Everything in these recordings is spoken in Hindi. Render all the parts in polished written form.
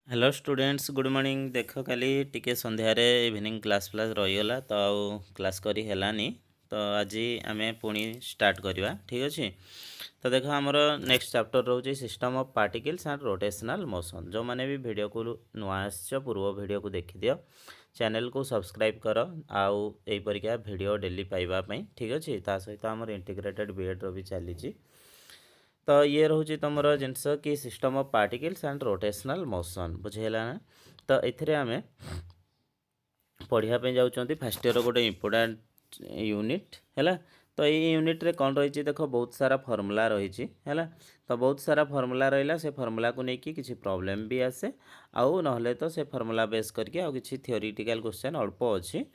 हेलो स्टूडेंट्स गुड मॉर्निंग देख काली टिके संध्यारे इवनिंग क्लास रहीगला तो आउ क्लास करी हेलानी तो आज आम पुणी स्टार्ट करवा ठीक अच्छे। तो देख आमर नेक्स्ट चैप्टर रोचे system of particles and rotational motion. जो मैंने भी वीडियो को नुआ पूर्व वीडियो को देखी दियो चैनल को सब्सक्राइब कर आउ परिका वीडियो डेली पाइबापी ठीक अच्छे। सहित आमर इंटीग्रेटेड बीएड भी चली तो ये रोचे तुम जिनस कि system of particles and rotational motion बुझेगा ना। तो ये आम पढ़ापी जाऊँच फास्ट इयर गोटे इम्पोर्टाट यूनिट है। तो ये यूनिट रे कौन रही देख बहुत सारा फर्मूला रही है। तो बहुत सारा फर्मूला रहा से फर्मूला को लेकिन किसी प्रॉब्लम भी आसे आउ ना तो से फर्मूला बेस करके आउ किसी थियोरिटिकल क्वेश्चन अल्प अच्छी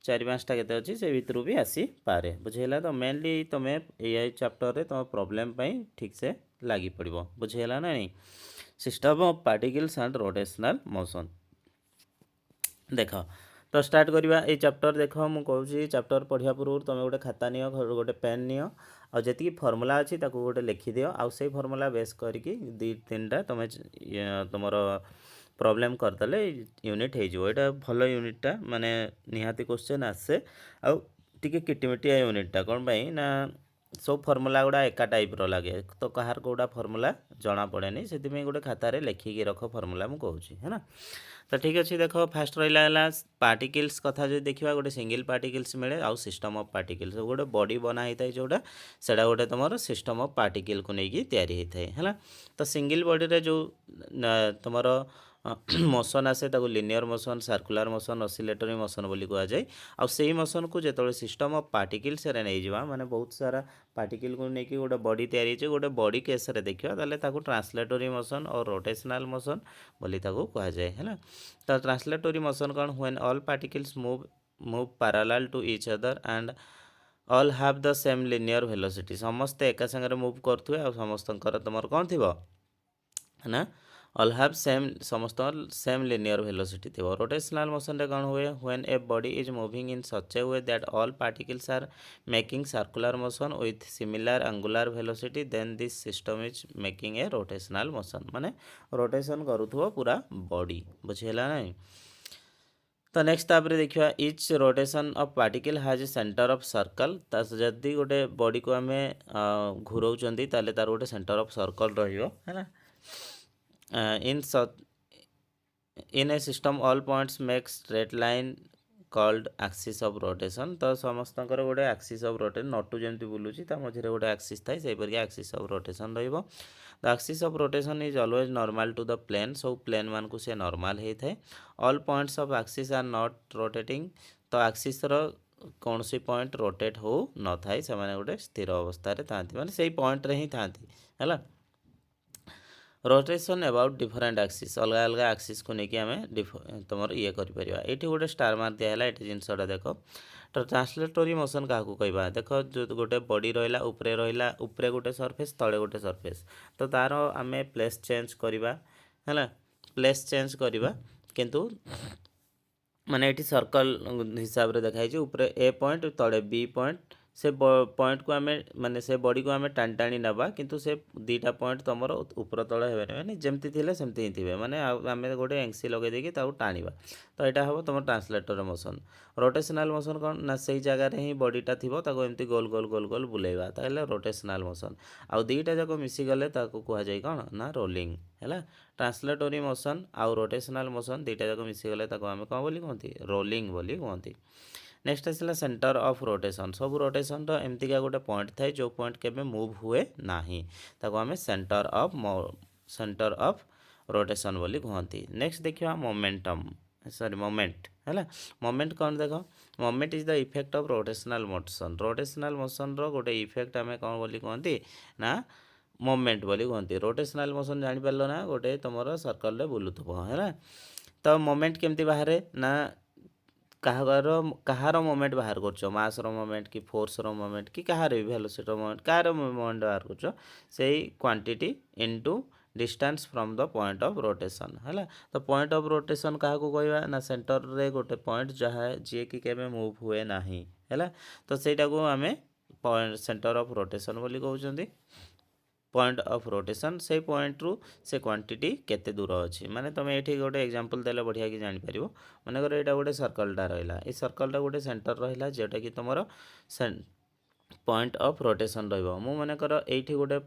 चारि पाँचटा केते अच्छी से भितर भी आसी पारे बुझेगा। तो मेनली तुम्हें ये चैप्टर तुम प्रॉब्लम ठीक से लगी पड़ो बुझेगा ना नहीं। System of particles and rotational motion देख तो स्टार्ट करवा ये चैप्टर। देख मुझे कहूँ चैप्टर पढ़ा पूर्व तुम गोटे खाता नि गोटे पेन नियो आ जी फर्मूला अच्छी गोटे लिखिदि आउ से फर्मूला बेस करके दी तीन टा तुम तुम प्रॉब्लम करदे यूनिट हो भल यूनिटा माने निहाती क्वेश्चन आसे आउ टिके किटिमिटिया यूनिटा कौन पाई ना सब फर्मूला गुड़ा एका टाइप लगे तो कहार कौटा फर्मूला जना पड़े से गोटे खातार लिखिकी रख फर्मूला मुझे कहूँ है ना। तो ठीक अच्छे देख फास्ट रहा पार्टिकल्स कथा जो देखा गोटे सिंगल पार्टिकल्स मिले आउ सिस्टम ऑफ पार्टिकल्स गोटे बॉडी बना होता है जोटा से गोटे तुम सिस्टम ऑफ पार्टिकल को लेकिन तैयारी होता है। तो सिंगल बॉडी रे जो तुम मोशन आसे linear motion circular motion oscillatory motion बोली कह जाए आउ से मोशन को जो सिस्टम ऑफ पार्टिकल से नहीं जावा माने बहुत सारा पार्टिकल को लेकिन गोटे बॉडी तैयारी गोटे बॉडी केस देखा ताको ट्रांसलेटरी मोशन और रोटेशनल मोशन बोली कह जाए है। तो ट्रांसलेटरी मोशन कौन when all particles move parallel to each other and all have the same linear velocity समस्ते एका संगे मूव करुवे आ समस्त तुम कौन थी ना ऑल हैव सेम समस्त सेम लिनियर वेलोसिटी थी। रोटेशनल मोशन रे कौन हुए when a body is moving in such a way that all particles are making circular motion with similar angular velocity then this system is making a rotational motion माने रोटेशन करुथुव पूरा बॉडी बुझेला नहीं। तो नेक्स्ट तापर देखिए each rotation of particle has a centre of circle जदि गोटे बॉडी को आम घूराउछंती ताले तार गोटे सेंटर ऑफ सर्कल रहियो है ना। in a system all points make straight line called axis of rotation। तो समस्त गोटे axis of rotation नटू जमी बुलूची मझे गोटे axis थाए से axis of rotation रहिबो। The axis of rotation is always normal to the plane सब प्लेन मान को से नॉर्मल होता है। all points of axis are not rotating तो axis रो कौन सी पॉइंट रोटेट हो न थाए से गोटे स्थिर अवस्था था माने से पॉइंट रे ही था है। रोटेशन अबाउट डिफरेंट एक्सिस अलग अलग एक्सिस को लेकिन आम तुम ये ये गोटे स्टार मार्क दिहला ये जिनसा देख। तो ट्रांसलेटरी मोशन क्या कहवा देख जो गोटे बॉडी रहा उपरे गोटे सरफेस तले गोटे सरफेस तो तार आम प्लेस चेंज करवा है प्लेस चेंज करवा किंतु माने ये सर्कल हिसाब से देखाई उपरे ए पॉइंट तले बी पॉइंट से पॉइंट को आम माने से बॉडी को आम टाणी टाणी नवा किंतु से दीटा पॉइंट तुम ऊपर तल हे जमती थे सेमती ही थे माने आम गोटे एंसी लगे देकी टाणवा तो यहाँ हम तुम ट्रांसलेटर मोशन। रोटेशनल मोशन कौन ना से जगह ही बॉडीटा थी एमती गोल गोल गोल गोल बुलेवा ताहले रोटेशनल मोशन आउ दीटा जाक मिसीगले कहुए कौन ना रोलिंग है। ट्रांसलेटरी मोशन आउ रोटेशनल मोशन दीटा जाक मिसीगले आम कौन बोली कहती रोलिंग बोली कहती। नेक्स्ट आसला सेंटर ऑफ रोटेशन सब रोटेशन एमतीका गोटे पॉइंट थाए जो पॉइंट केबे मूव हुए नाही ताको आमे सेंटर ऑफ रोटेशन बोली कहती। नेक्स्ट देखिए मोमेंटम सॉरी मोमेंट है मोमेंट कौन देख moment is the effect of rotational motion रो गोटे इफेक्ट आमे कौन बोली कहती ना मोमेंट बोली कहती। रोटेशनल मोशन जानी पारलो ना गोटे तुम सर्कल रे बुलुथबो है। तो मोमेंट केमती बाहर ना कहार मोमेंट बाहर कर मास मोमेंट कि फोर्स मोमेंट कि कहार भी वेलोसिटी मोमेंट कहार मोमेंट बाहर कर से quantity into distance from the point of rotation है। तो पॉइंट ऑफ रोटेशन क्या कहवा ना सेंटर रे गोटे पॉइंट जहाँ जी कि केबे मूव हुए ना है। तो सेटा को आम पॉइंट सेंटर ऑफ रोटेशन बोली कहते। पॉइंट ऑफ रोटेशन से पॉइंट रु से क्वांटिटी केते दूर अच्छी माने तुम ये गोटे एग्जांपल देले बढ़िया कि जापर मनकर यहाँ गोटे सर्कलटा रहा ये सर्कलटा गोटे सेंटर रहा जोटा कि तुम पॉइंट ऑफ रोटेशन रनकर ये गोटे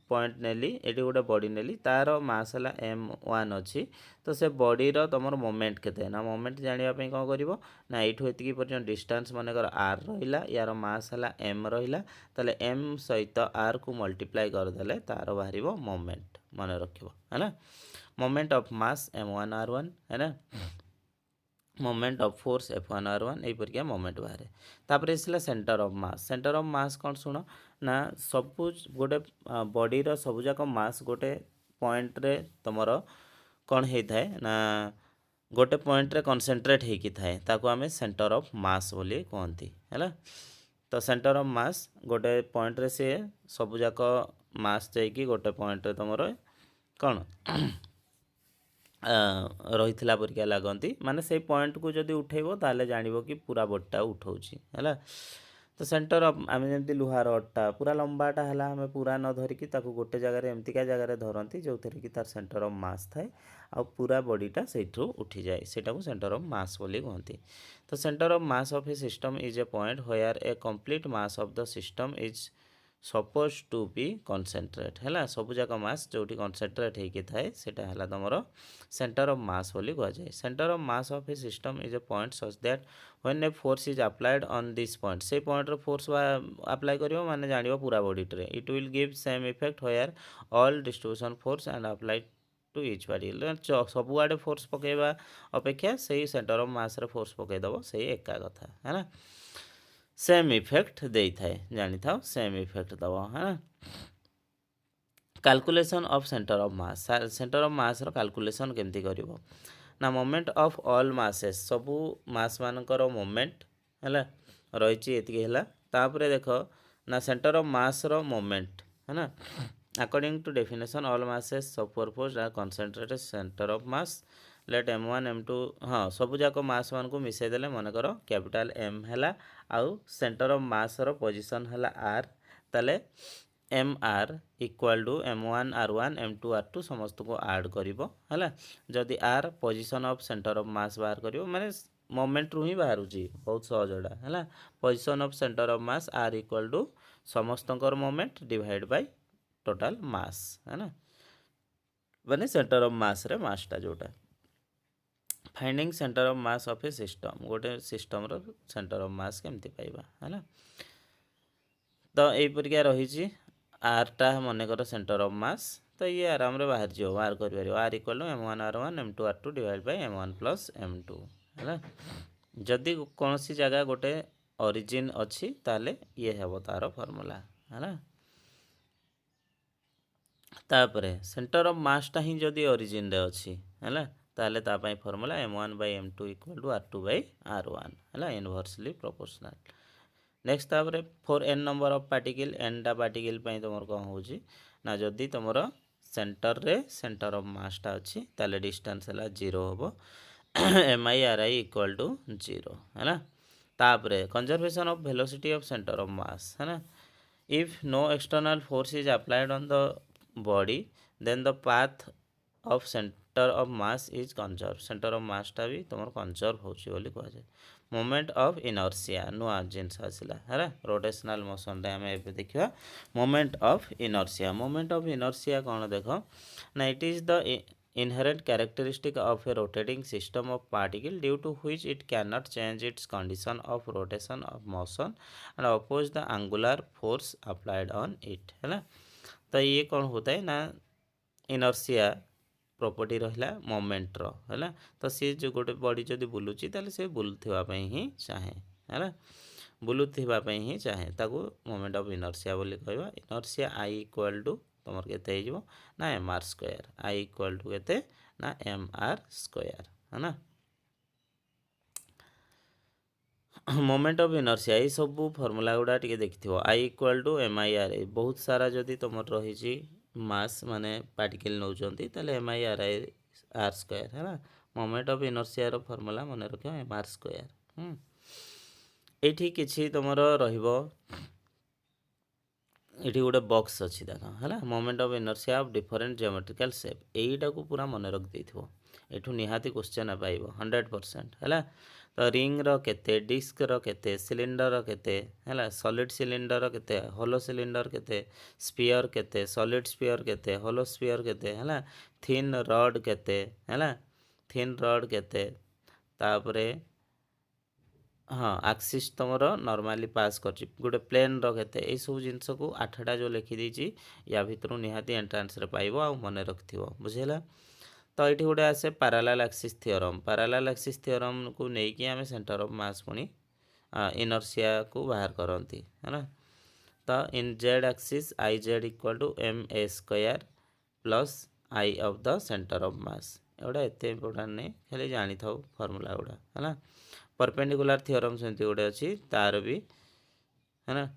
पॉइंट नेली ये गोटे बॉडी नेली तार मास है m1 अच्छी तो से बॉडीर तुम मोमेंट केते ना मोमेंट जानापी कौन कर ना यू ये पर्यटन डिस्टेंस मनकर r रहा यार मास है m रहा ताले m सहित r को मल्टीप्लाई करदे तार बाहर मोमेंट मन रख है moment of mass m1 r1 है ना moment of force F1 R1 यहीपरिका मोमेंट बाहर तापर इसला सेंटर ऑफ मास कौन शुण ना सबू गोटे बॉडीर सबूजाक मास गोटे पॉइंट रे तुमर कौन होता है ना गोटे पॉइंट रे कॉन्सेंट्रेट होकी थाए ताको आमे सेंटर ऑफ मास बोली कहती है तो सेंटर ऑफ मास गोटे पॉइंट रे से सबूजाक मास जाइकी गोटे पॉइंट रे तुमर कौन रही परिका लगती माने से पॉइंट को जब उठेब ताले जान कि पूरा बॉडीटा उठाऊँगी है तो सेंटर ऑफ आम जमी लुहा रडटा पूरा लंबाटा है आम पूरा न धरिकी गोटे जगार एमतिका जगार धरती जो थे कि तार सेंटर ऑफ मास थाए आ पूरा बॉडीटा से उठी जाए सेटा सेंटर ऑफ मास बोली कहती तो centre of mass of a system is a point where a complete mass of the system is suppose to be concentrate है सबूजाक मास जो कॉन्सेंट्रेट होती थाए सेटा है तुम सेंटर ऑफ मास बोली कह जाए centre of mass of a system is a point such that when a force is applied on this point से पॉइंट रे फोर्स अप्लाई करियो माने जानियो पूरा बॉडी रे it will give same effect where all distribution force and applied to each body सबु आड़े फोर्स पकेबा अपेक्षा से सेंटर ऑफ मास रे फोर्स पकेदब से एका कथा है ना सेम इफेक्ट दे थाए जानी था सेम इफेक्ट दब है ना calculation of centre of mass centre of mass रो कैलकुलेशन केमती करिवो ना मोमेंट ऑफ ऑल मासेस सबू मास मानकर मोमेंट है रही है तापर देख ना सेंटर ऑफ मास रो मोमेंट है ना according to definition all masses सब purpose are concentrated centre of mass let m1 m2 हाँ सबूजाक मास मान को मिसई देले मनकर कैपिटल M है आउ सेंटर ऑफ मास रो पोजीशन है r ताले mr equal to m1 r1 m2 r2 समस्त को ऐड करिवो है जदि r position of centre of मास बाहर करिवो माने मोमेंट रू ही बाहर बहुत सहजटा है position of centre of mass r equal to समस्तकर moment divide by total mass है ना माने सेंटर ऑफ मास रे मासटा जोटा finding centre of mass of a system गोटे सिस्टम रो सेंटर ऑफ मास केमती पाइबा है तो यहीपरिका रही आरटा मनकर सेंटर ऑफ मास तो ये आराम रे बाहर जाओ बाहर कर R equal to m1 r1 m2 r2 divide by m1 plus m2 है जदि कौन सी जगह गोटे ओरिजिन अच्छी ताले ये है तार फॉर्मूला है तापरे सेंटर ऑफ मासटा ही जदि ओरिजिन रे अच्छी है ताले तापाई formula m1 by m2 equal to r2 by r1 है इनवर्सली प्रोपोर्शनल नेक्स्ट तापर for n number of particle nटा पार्टिकल तुम कौन हो ना जदि तुम सेंटर रे सेंटर ऑफ मासटा अच्छी ताले डिस्टेंस है 0 हम mi ri इक्वल टू 0 है तापरे conservation of velocity of centre of mass है if no external force is applied on the body then the path of centre of mass is conserve centre of मासटा भी तुम कंजर्व होली कहुए मोमेंट ऑफ इनर्सिया नुआ जिनस आसला है रोटेशनल मोशन आम ए देखा मोमेंट ऑफ इनर्सिया कौन देख ना it is the inherent characteristic of a rotating system of particle due to which it cannot change its condition of rotation of motion and oppose the angular force applied on it है ना तो ये कौन होता है ना इनर्सिया प्रॉपर्टी रहा मोमेंट रो है तो सी जो गोटे बॉडी जब बुलूची से बुलूवाई ही चाहे है बुलूवाई ही चाहे ताको मोमेंट ऑफ इनर्सिया बोली कहवा इनर्सिया आई इक्वल टू तुम के ना M R square I equal to के ना एम आर स्क्वायर है ना मोमेंट ऑफ इनर्सिया ये सब फॉर्मूला गुड़ा टी देखि I equal to M I R I बहुत सारा जदि तुम रही मास माने पार्टिकल नौचंती ताले एम आई आर स्क्वायर है ना मोमेंट ऑफ इनर्सिया रो फॉर्मूला मन रख एम आर स्क्वायर ये किसी तुम रहिबो ये गोटे बॉक्स अच्छी देख है moment of inertia of different geometrical shape यहीटा को पूरा मन रख देइथिबो एठू निहाती क्वेश्चन पाइबो 100% है। तो रिंग रो केते डिस्क रो केते सिलिंडर रो केते है सॉलिड सिलिंडर रो केते होलो सिलिंडर केते स्फीयर केते सॉलिड स्फीयर केते होलो स्फीयर केते है थिन रड केते है थिन रड केते तापरे हाँ आक्सीस तुम नॉर्मली पास कर गोटे प्लेन रखे ये सब जिनस को 8टा जो लिखिदी या भितर निहाती एंट्रांस रे पाइबो आ मन रखिथ बुझेगा। तो ये गोटे आसे पैरेलल एक्सिस थ्योरम को लेकिन आम सेंटर ऑफ मास पुणी इनर्शिया को बाहर करती है ना। तो in Z axis I Z equal to M A square plus I of the centre of mass एगुड़ा एत इम्पोर्टाट नहीं खाली जानी था फर्मूला गुड़ा है ना। परपेंडिकुलर थ्योरम सेमती गोटे अच्छी तार भी है ना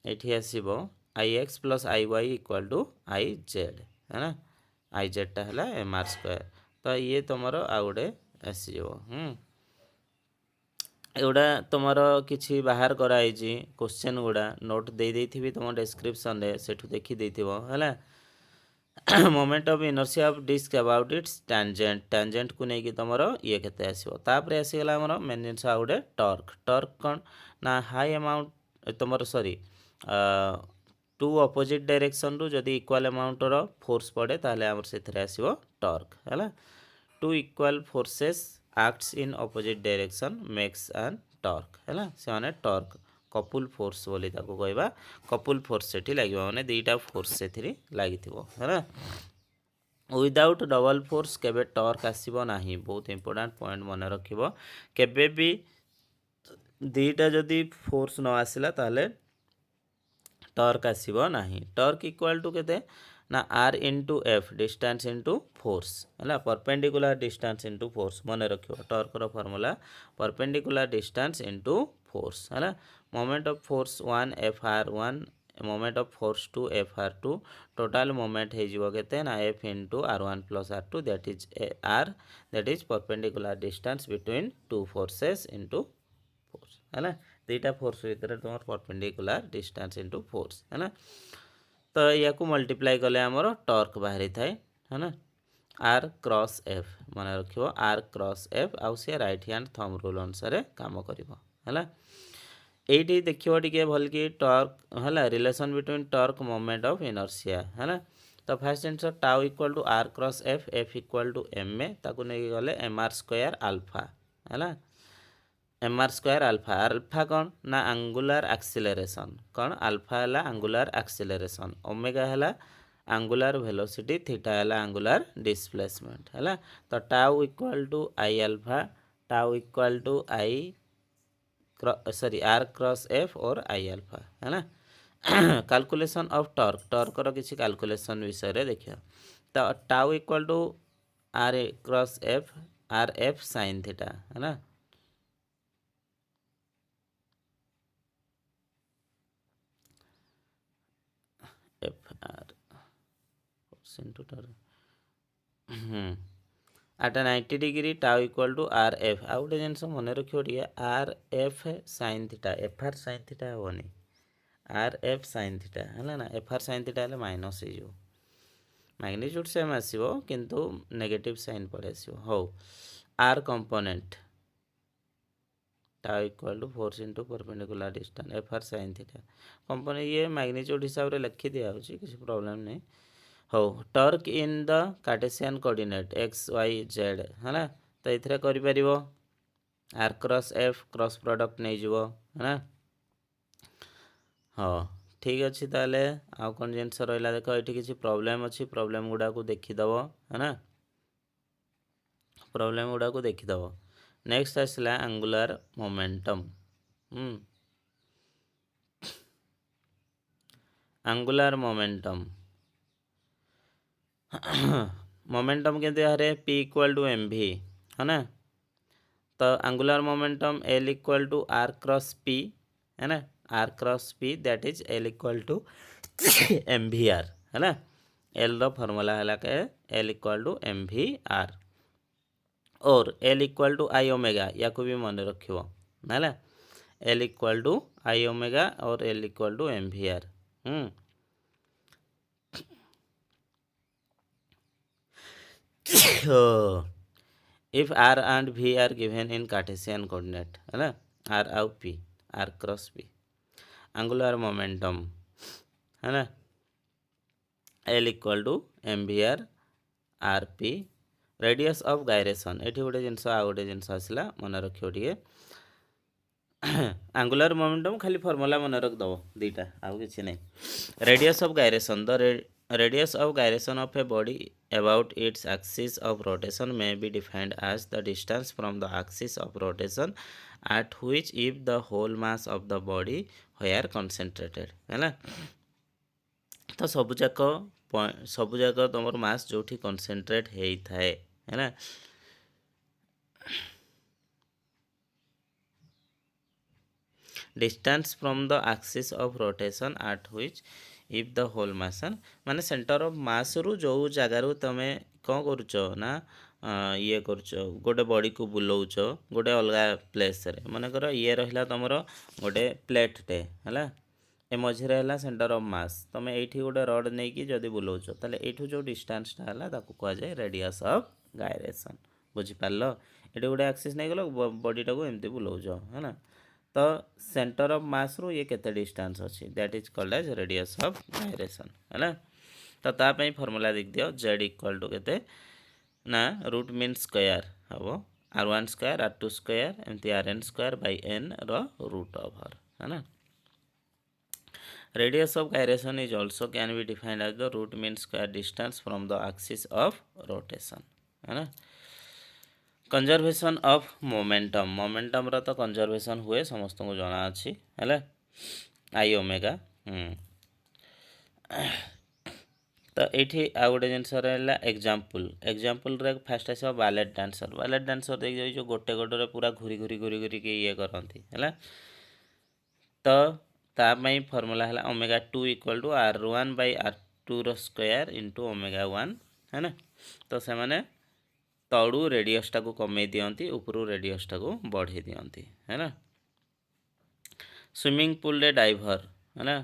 ये आसो I X plus I Y equal to I Z है ना आई जेडटा है एम आर स्क्वायर। तो ये तुम आ गए आसो एगुड़ा तुम कि बाहर कराई क्वेश्चन गुड़ा नोट दे देथि तुम डिस्क्रिप्शन रे सेठू देखी देथिबो है moment of inertia of disc about its tangent को लेकिन तुम ये केते आसो तापर आसीगला आमर मेन जिनस आ गए टर्क कौन ना हाई अमाउंट तुम सॉरी टू अपोजिट डायरेक्शन रु जदि इक्वल अमाउंट रो फोर्स पड़े ताहले आमर सेथरे आसीबो टर्क है। Two equal forces acts in opposite direction makes an torque है से टर्क कपुल फोर्स बोली ताको कहबा कपुल फोर्स सेठी लागिबो माने दुईटा फोर्स सेथि लागिथिबो है ना। विदाउट डबल फोर्स केबे टर्क आसीबो नाही बहुत इंपोर्टेंट पॉइंट मन रखिबो केबे भी दुईटा जदि फोर्स न आसिला ताले टर्क आसीबो नाही। टर्क इक्वल टू केते ना R into F distance into force है परपेंडिकुलर डिस्टेंस इंटू फोर्स मन रखियो टर्क रो formula perpendicular distance into force है moment of force 1 F R 1 moment of force 2 F R 2 total moment हो केते ना F into R 1 plus R 2 that is R that is perpendicular distance between two forces into force है दुईटा फोर्स भितर तुम परपेंडिकुलर डिस्टेंस इंटू फोर्स है। तो या को मल्टीप्लाई कले आमर टर्क बाहरी थाए है ना आर क्रॉस एफ मन रखियो आर क्रॉस एफ आउ सी राइट हैंड थंब रूल अनुसार काम करिवो है। एटी देखियो टिके भल कि टर्क है relation between torque moment of inertia है ना। तो fast answer tau equal to R cross F F equal to M A ताकू नहीं गले एम आर स्क्वायर अल्फा है M R square alpha alpha कौन ना आंगुलार एक्सिलरेशन कौन अल्फा है आंगुलार एक्सिलरेशन ओमेगा है आंगुलार वेलोसिटी थीटा है आंगुलार डिस्प्लेसमेंट है। तो tau equal to I alpha tau equal to I sorry R cross F और आई अल्फा है ना। कैलकुलेशन ऑफ टर्क रो किसी कैलकुलेशन विषय रे देखिए तो tau equal to R cross F R F sine theta है ना F R into at a 90 degree tau equal to R F आ गोटे जिन मन रखिए R F sine theta F R sine theta हेनी आर एफ साइन थीटा है ना एफ आर साइन थीटा है माइनस हो मैग्नीट्यूड सेम आसो किंतु नेगेटिव साइन पड़े आसो हो R component tau equal to force into perpendicular distance F R sine theta component ये मैग्नीट्यूड हिसाब से लिखी दिया किसी प्रॉब्लम नहीं हो torque in the Cartesian coordinate X Y Z है ना। तो ये कर R cross F cross product नहीं जीवो है ना। हाँ ठीक अच्छे ताले आउ कौन जिनस रहा देख ये किसी प्रॉब्लम अच्छी प्रॉब्लम गुड़ा को देखीदब है ना प्रॉब्लम गुड़ा को देखीदब। नेक्स्ट आसला angular momentum angular momentum momentum के देहरे P equal to M V है ना। तो angular momentum L equal to R cross P है ना R cross P that is L equal to M V R है ना। एल रो फॉर्मूला है के L equal to M V R और L equal to I omega या को भी मन रखियो है L equal to I omega और L equal to M V R hmm if r and v are given in Cartesian coordinate है ना, r आउ p, r cross p, angular momentum है ना, L equal to M V R R P, radius of gyration, एठी गोटे जिनस आ गोटे जिनस आसला मन रखियो टिके, आंगुलर मोमेंटम खाली फॉर्मूला मन रख दबो दीटा आउ किछि नै, radius of gyration, the radius of gyration of a body about its axis of rotation may be defined as the distance from the axis of rotation at which if the whole mass of the body were concentrated है ना। तो ସବୁଯାକ ତୁମର ମାସ୍ ଯେଉଁଠି କନସେନ୍ଟ୍ରେଟ୍ ହେଇଥାଏ ହେଲା, distance from the axis of rotation at which if the whole mass ମାନେ ସେଣ୍ଟର ଅଫ୍ ମାସ୍ରୁ ଯେଉଁ ଜାଗାରୁ ତୁମେ କ'ଣ କରୁଛ ନା ଇଏ କରୁଛ, ଗୋଟେ ବଡ଼ିକୁ ବୁଲଉଛ ଗୋଟେ ଅଲଗା ପ୍ଲେସ୍ରେ, ମନେକର ଇଏ ରହିଲା ତୁମର ଗୋଟେ ପ୍ଲେଟ୍ଟେ ହେଲା, ए मझे है सेंटर ऑफ मास, तुम ये गोटे रड नहीं कि जदि बुलाऊच ताले एठू जो डिस्टेंसटा है ताकू कहुए रेडियस ऑफ गायरेसन, बुझीपार, ये गोटे एक्सिस नहीं गल बॉडीटा को एमती बुलाऊच है ना, तो सेंटर ऑफ मास रू ये केते डिस्टेंस अच्छी that is called as radius of gyration है ना। तो तापाई फॉर्मूला देख दियो, जेड इक्वल टू केते ना रूट मीन स्क्वायर हम r1 स्क्वायर r2 स्क्वायर एमती rn स्क्वायर बाय n रो रूट ओवर है ना। Radius of gyration is also can be defined as the root mean square distance from the axis of rotation है ना। कंजर्वेशन ऑफ मोमेंटम, मोमेंटम रो तो कंजर्वेशन हुए समस्त को जाना अच्छी है आई ओमेगा। तो ये आ गोटे जिनस एग्जाम्पल, एग्जाम्पल फास्ट आस बालेट डांसर, बालेट डांसर देख जो गोटे गोटे पूरा घूरी घूरी घूरी घूरी ये करती है, तो तापाई फॉर्मूला है omega 2 equal to r1 by r2 रो स्क्वायर इंटू ओमेगा 1 है ना। तो से माने तड़ू रेडियसटा को कमे दियंती, उपरू रेडियसटा को बढ़े दियंती है ना। स्विमिंग पूल रे डाइवर है ना,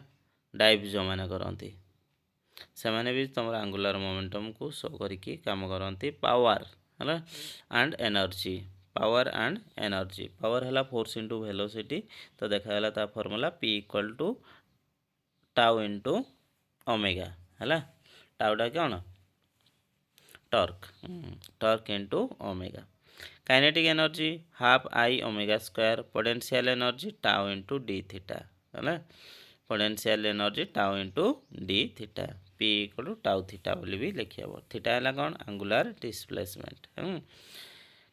डाइव जो मैंने करती से माने भी तुम आंगुलर मोमेंटम को शो करके काम करती। पावर है ना and energy, power and energy, power है फोर्स इंटू वेलोसिटी, तो देखागला ता formula p equal to tau into omega है, टाउटा कौन torque, torque into omega. Kinetic energy half I omega square, potential energy tau into D theta है, potential energy tau into D theta, p equal to tau theta बोली भी लिखी हम, थीटा है कौन angular displacement.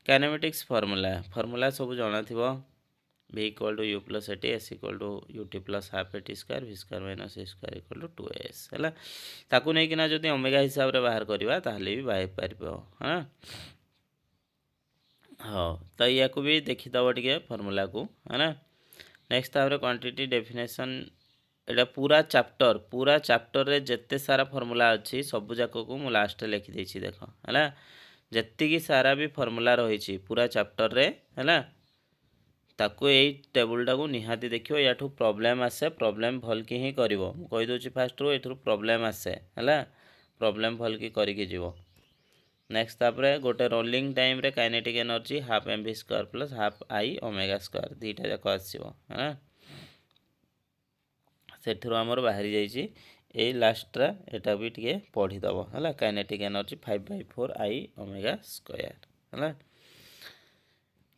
Kinematics formula, formula सब जाना थी, v equal to U plus A T, S equal to U T plus half A T square, V square minus A square equal to 2s है, ताकू नहीं कि जब ओमेगा हिसाब से बाहर करवा ताहले भी बाहर पार हाँ। हाँ तो या भी देखीदब टे फॉर्मूला को है ना। नेक्स्ट तापर क्वांटिटी डेफिनेशन, एटा पूरा चैप्टर रे जिते सारा फॉर्मूला अच्छी सबू जाक को मु लास्ट लिखी देछि देख है, जी सारा भी फॉर्मूला रही पूरा चैप्टर रे है, ताकू यही टेबुलटा को निहाती देखियो, या प्रॉब्लम आसे, प्रॉब्लम भल की ही करिवो, मु कहि दोछि फास्ट रो एठु प्रॉब्लम आसे है, प्रॉब्लम भल की करिके जीवो। नेक्स्ट तापर गोटे रोलिंग टाइम रे kinetic energy half M V square plus half I omega square दीटा जाक आसीबो है, सेठुर आमर बाहरी जाइए ये लास्टा एटा भी टे पढ़ीदब है, काइनेटिक एनर्जी 5/4 आई ओमेगा स्क्वायर है।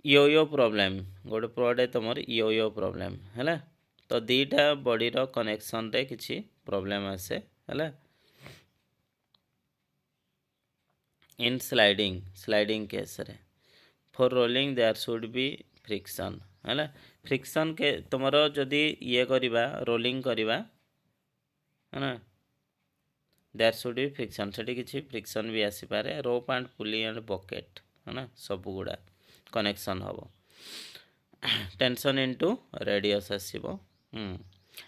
यो प्रॉब्लम गोटे पड़े तुम यो प्रॉब्लम है, तो दीटा बॉडी रो कनेक्शन रे किछि प्रॉब्लम आसे है। इन स्लाइडिंग केस रे for rolling there should be friction है, फ्रिक्शन के तुम जदि ये करवा रोलिंग करवा है ना, देयर शुड बी फ्रिक्शन, से किसी फ्रिक्शन भी आसीपारे, rope and pulley and bucket है ना, सब गुड़ा कनेक्शन हम, टेंशन इंटू रेडियस आसो,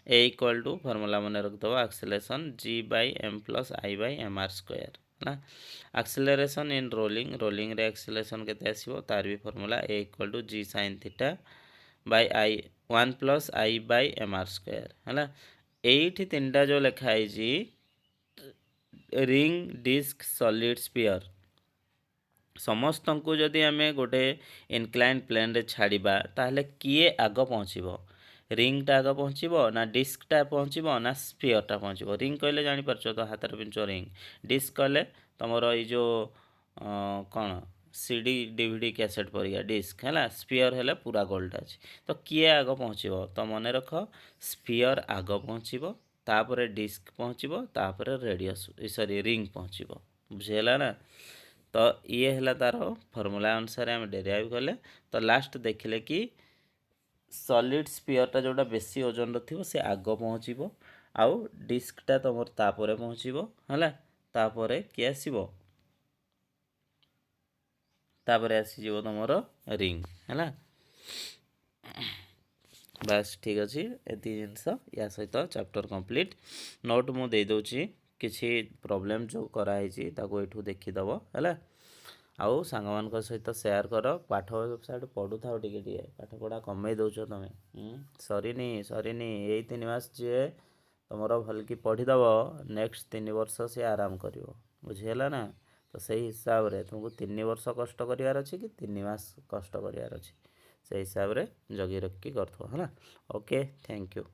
ए इक्वल टू फॉर्मूला मन रखिदब acceleration g by m plus I by M R square है। एक्सेलरेशन इन रोलिंग रे एक्सेलरेशन केते आसीबो तार भी formula A equal to g sin theta by I 1 plus I by M R square है। एठी तीनटा जो लिखाई रिंग डिस्क सॉलिड स्फीयर समस्त को जदि आम गोटे इनक्लाइन प्लेन रे छाड़िबा ताहले किए आग पहुँचब रिंगटा आग पहुँचब ना डिस्कटा पहुँचब ना स्फीयरटा पहुँचब रिंग कहले जानीपारच तो हाथ पिंच रिंग डिस्क कहले तुमर यो कौन सीडी डीवीडी कैसेट परिया डिस्क है स्फीयर है पूरा गोल्ड अच्छे तो किए आग पहुँचब तो मन रख स्फीयर आग पहुँचब तापर डिस्क पहुँचब तापर रेडियस सॉरी रिंग पहुँचब बुझीगला ना तो ये है तार फर्मूला अनुसार आम डेराइव कले तो लास्ट देखिले कि सॉलिड स्फीयरटा जोटा बेसी ओजन थी से आग पहुँचब आउ डिस्कटा तुम तापर पहुँचब है तापर किए आसब तापर आसीज तुमर रिंग है बास ठीक अच्छे एति जिनस या सहित चैप्टर कंप्लीट नोट मु दे दूची किसी प्रॉब्लम जो कराई ताको एठू देखीदेव है आउ सांग सहित सेयार कर पाठ साइड पढ़ु था टे पाठ पढ़ा कमे दौच तुम सरीनी सरीनी यही 3 मास जे तुम भल कि पढ़ीदेव नेक्स्ट 3 वर्ष सी आराम कर बुझीगला ना तो सही हिसाब रे तुमको 3 वर्ष कष्ट करार अच्छे कि 3 मास कष्ट करार अच्छे से हिसाब रे जगी रखी कर है ना ओके थैंक यू।